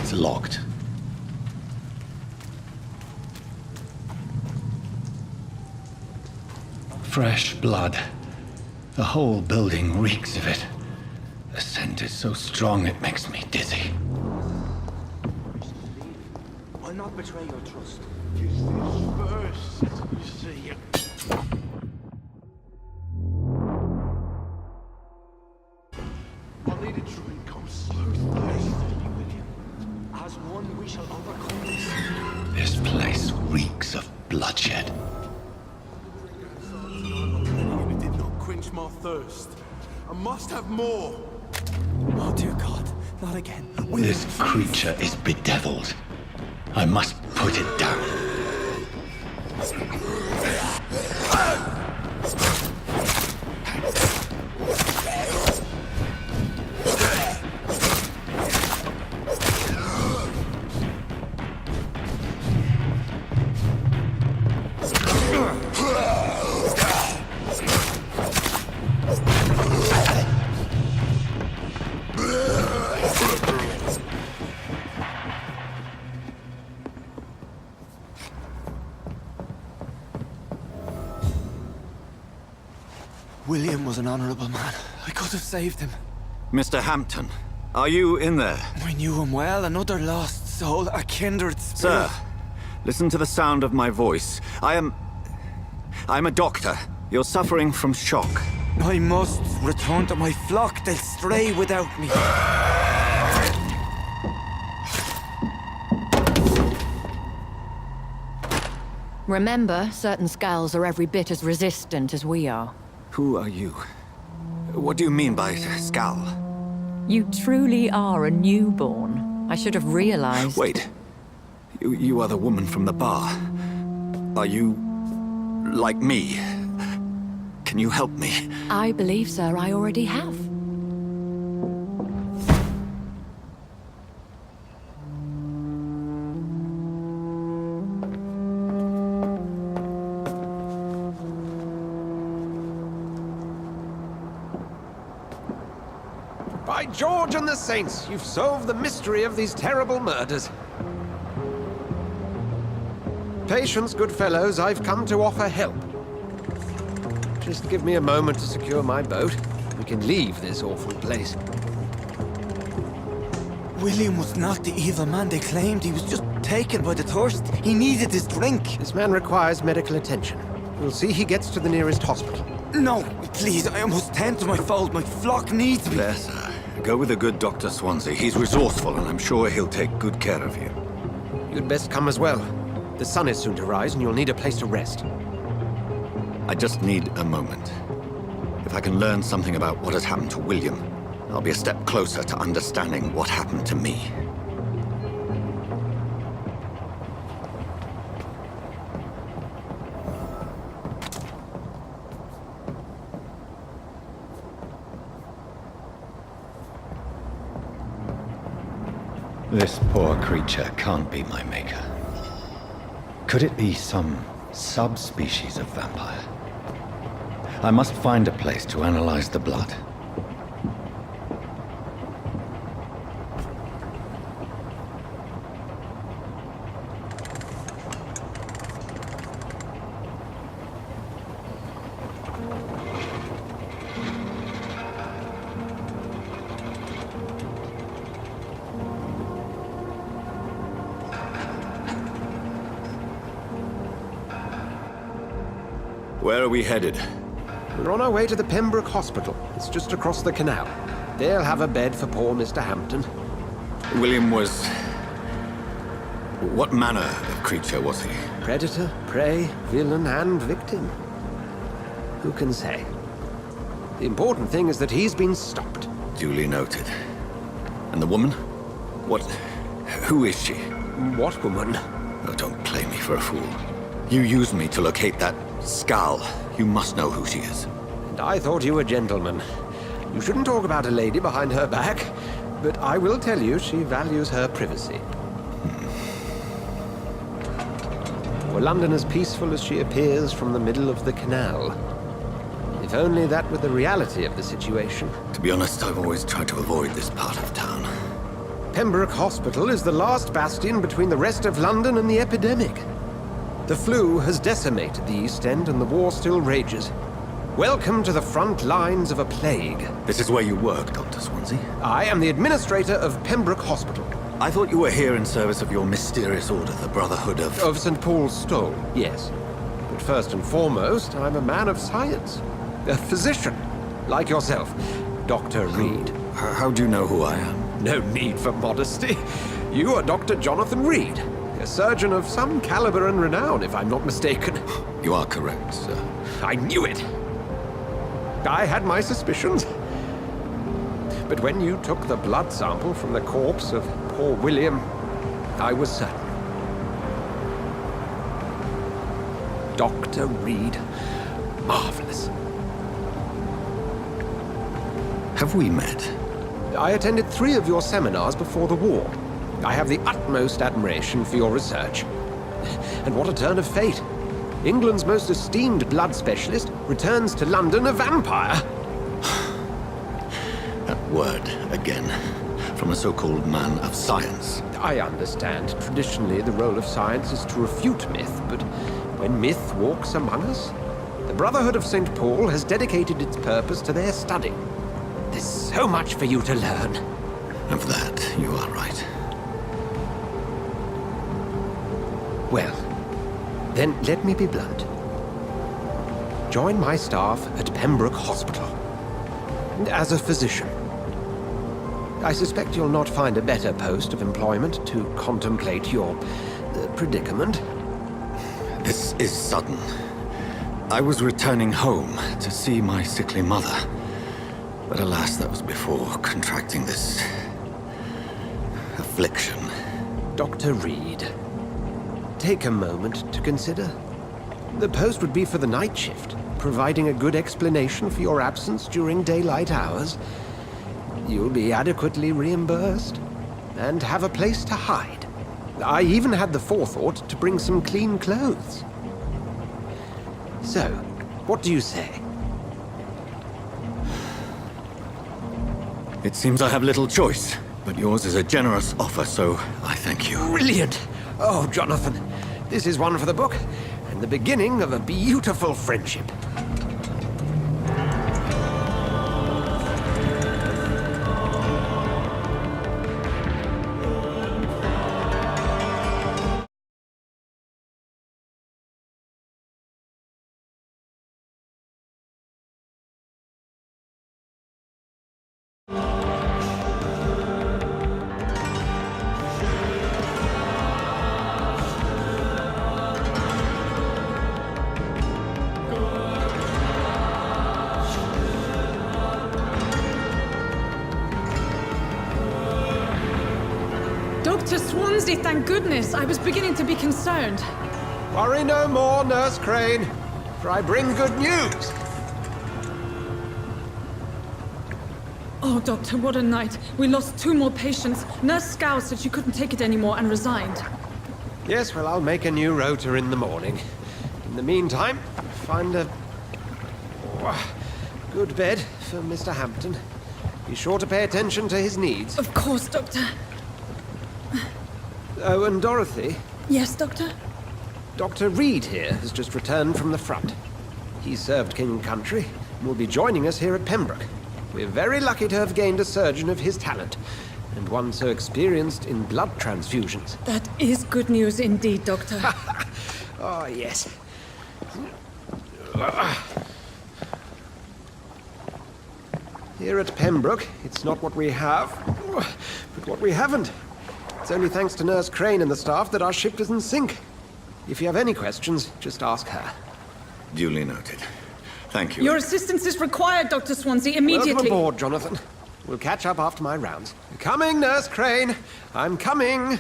It's locked. Fresh blood. The whole building reeks of it. The scent is so strong it makes me dizzy. I'll not betray your trust. First, you see. I need a drink. I'm so thirsty, William. As one, we shall overcome this. This place reeks of bloodshed. It did not quench my thirst. I must have more. Oh, dear God. Not again. This creature is bedeviled. I must put it down. William was an honorable man. I could have saved him. Mr. Hampton, are you in there? I knew him well, another lost soul, a kindred spirit. Sir, listen to the sound of my voice. I'm a doctor. You're suffering from shock. I must return to my flock. They'll stray without me. Remember, certain skulls are every bit as resistant as we are. Who are you? What do you mean by Skal? You truly are a newborn. I should have realized. Wait. You are the woman from the bar. Are you... like me? Can you help me? I believe, sir, I already have. By George and the Saints, you've solved the mystery of these terrible murders. Patience, good fellows, I've come to offer help. Just give me a moment to secure my boat. We can leave this awful place. William was not the evil man they claimed. He was just taken by the thirst. He needed his drink. This man requires medical attention. We'll see he gets to the nearest hospital. No, please, I must tend to my fold. My flock needs me. There, sir. Go with the good Dr. Swansea. He's resourceful, and I'm sure he'll take good care of you. You'd best come as well. The sun is soon to rise, and you'll need a place to rest. I just need a moment. If I can learn something about what has happened to William, I'll be a step closer to understanding what happened to me. This poor creature can't be my maker. Could it be some subspecies of vampire? I must find a place to analyze the blood. Where are we headed? We're on our way to the Pembroke Hospital. It's just across the canal. They'll have a bed for poor Mr. Hampton. William was... what manner of creature was he? Predator, prey, villain, and victim. Who can say? The important thing is that he's been stopped. Duly noted. And the woman? What... who is she? What woman? Oh, don't play me for a fool. You used me to locate that Skal. You must know who she is. And I thought you a gentleman. You shouldn't talk about a lady behind her back, but I will tell you she values her privacy. Were London as peaceful as she appears from the middle of the canal? If only that were the reality of the situation. To be honest, I've always tried to avoid this part of town. Pembroke Hospital is the last bastion between the rest of London and the epidemic. The flu has decimated the East End and the war still rages. Welcome to the front lines of a plague. This is where you work, Dr. Swansea. I am the administrator of Pembroke Hospital. I thought you were here in service of your mysterious order, the Brotherhood of... Of St. Paul's Stole, yes. But first and foremost, I'm a man of science. A physician, like yourself, Dr. Reed. How do you know who I am? No need for modesty. You are Dr. Jonathan Reed, a surgeon of some caliber and renown, if I'm not mistaken. You are correct, sir. I knew it! I had my suspicions. But when you took the blood sample from the corpse of poor William, I was certain. Dr. Reed. Marvelous. Have we met? I attended 3 of your seminars before the war. I have the utmost admiration for your research. And what a turn of fate. England's most esteemed blood specialist returns to London a vampire. That word, again, from a so-called man of science. I understand. Traditionally, the role of science is to refute myth, but when myth walks among us, the Brotherhood of St. Paul has dedicated its purpose to their study. There's so much for you to learn. Of that, you are right. Well, then let me be blunt. Join my staff at Pembroke Hospital. As a physician. I suspect you'll not find a better post of employment to contemplate your predicament. This is sudden. I was returning home to see my sickly mother. But alas, that was before contracting this... affliction. Dr. Reed, take a moment to consider. The post would be for the night shift, providing a good explanation for your absence during daylight hours. You'll be adequately reimbursed, and have a place to hide. I even had the forethought to bring some clean clothes. So, what do you say? It seems I have little choice, but yours is a generous offer, so I thank you. Brilliant! Oh, Jonathan, this is one for the book, and the beginning of a beautiful friendship. Dr. Swansea, thank goodness. I was beginning to be concerned. Worry no more, Nurse Crane, for I bring good news. Oh, Doctor, what a night. We lost 2 more patients. Nurse Scow said she couldn't take it anymore and resigned. Yes, well, I'll make a new rota in the morning. In the meantime, find a good bed for Mr. Hampton. Be sure to pay attention to his needs. Of course, Doctor. Oh, and Dorothy, Yes, Doctor? Dr. Reed here has just returned from the front. He served King and Country and will be joining us here at Pembroke. We're very lucky to have gained a surgeon of his talent, and one so experienced in blood transfusions. That is good news indeed, Doctor. Oh, yes. Here at Pembroke, it's not what we have, but what we haven't. It's only thanks to Nurse Crane and the staff that our ship doesn't sink. If you have any questions, just ask her. Duly noted. Thank you. Your assistance is required, Dr. Swansea, immediately. Welcome aboard, Jonathan. We'll catch up after my rounds. Coming, Nurse Crane. I'm coming.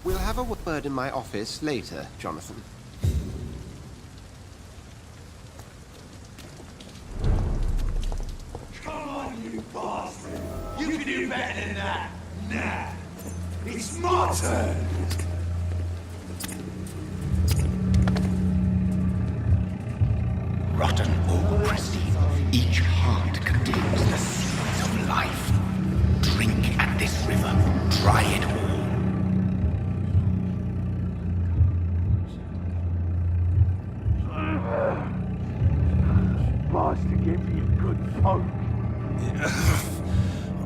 We'll have a word in my office later, Jonathan. Come on, you bastard! You can do better than that! Nah! It's my turn! rotten or pristine, each heart contains the seeds of life. Drink at this river, try it all. Bastard gave me a good poke.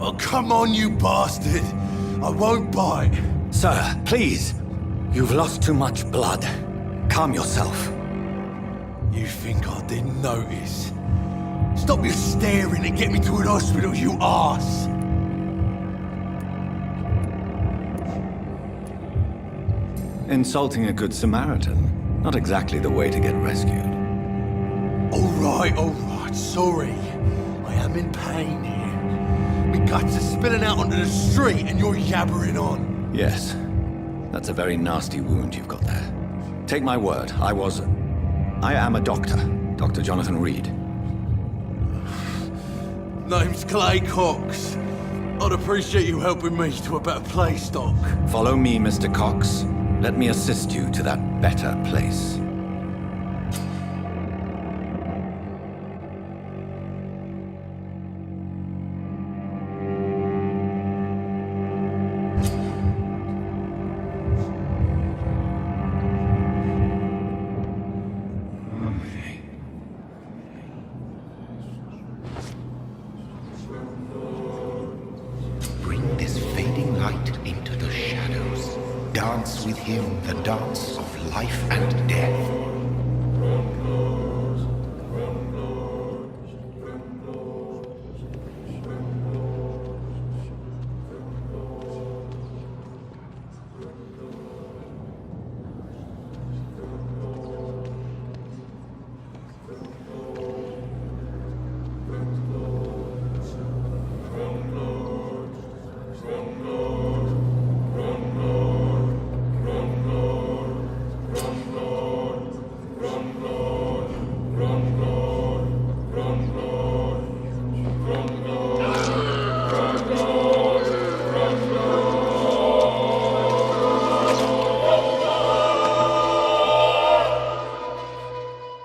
Oh, come on, you bastard! I won't bite. Sir, please. You've lost too much blood. Calm yourself. You think I didn't notice? Stop your staring and get me to an hospital, you arse! Insulting a good Samaritan. Not exactly the way to get rescued. All right, sorry. I am in pain here. My guts are spilling out onto the street and you're yabbering on. Yes. That's a very nasty wound you've got there. Take my word, I am a doctor. Dr. Jonathan Reed. Name's Clay Cox. I'd appreciate you helping me to a better place, Doc. Follow me, Mr. Cox. Let me assist you to that better place. Bring this fading light into the shadows. Dance with him the dance of life and death.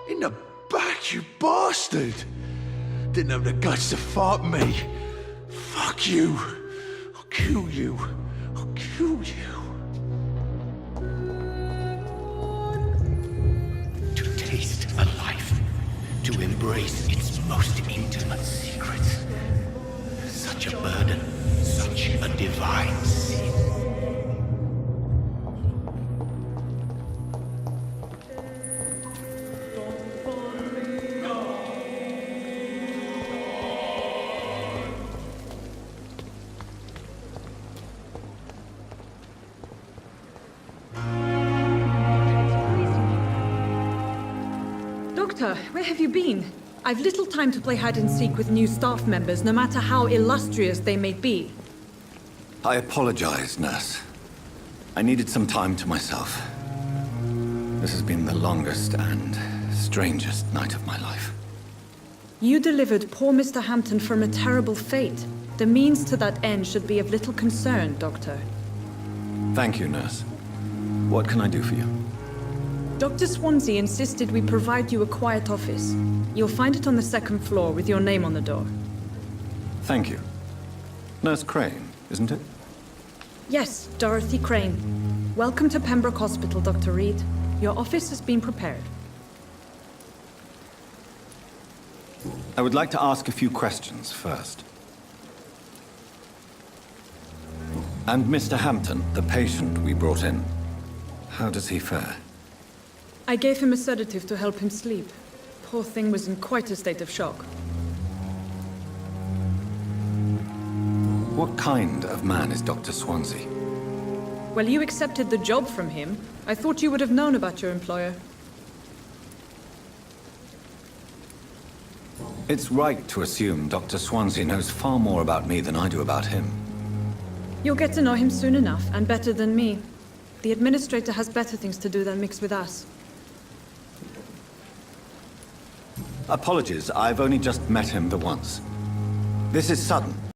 In the back, you bastard! Didn't have the guts to fight me. Fuck you. I'll kill you. I'll kill you. To taste a life, to embrace its most intimate secrets. Such a burden, such a divine sin. Doctor, where have you been? I've little time to play hide and seek with new staff members, no matter how illustrious they may be. I apologize, nurse. I needed some time to myself. This has been the longest and strangest night of my life. You delivered poor Mr. Hampton from a terrible fate. The means to that end should be of little concern, Doctor. Thank you, nurse. What can I do for you? Dr. Swansea insisted we provide you a quiet office. You'll find it on the second floor with your name on the door. Thank you. Nurse Crane, isn't it? Yes, Dorothy Crane. Welcome to Pembroke Hospital, Dr. Reed. Your office has been prepared. I would like to ask a few questions first. And Mr. Hampton, the patient we brought in, how does he fare? I gave him a sedative to help him sleep. Poor thing was in quite a state of shock. What kind of man is Dr. Swansea? Well, you accepted the job from him. I thought you would have known about your employer. It's right to assume Dr. Swansea knows far more about me than I do about him. You'll get to know him soon enough, and better than me. The administrator has better things to do than mix with us. Apologies, I've only just met him the once. This is sudden.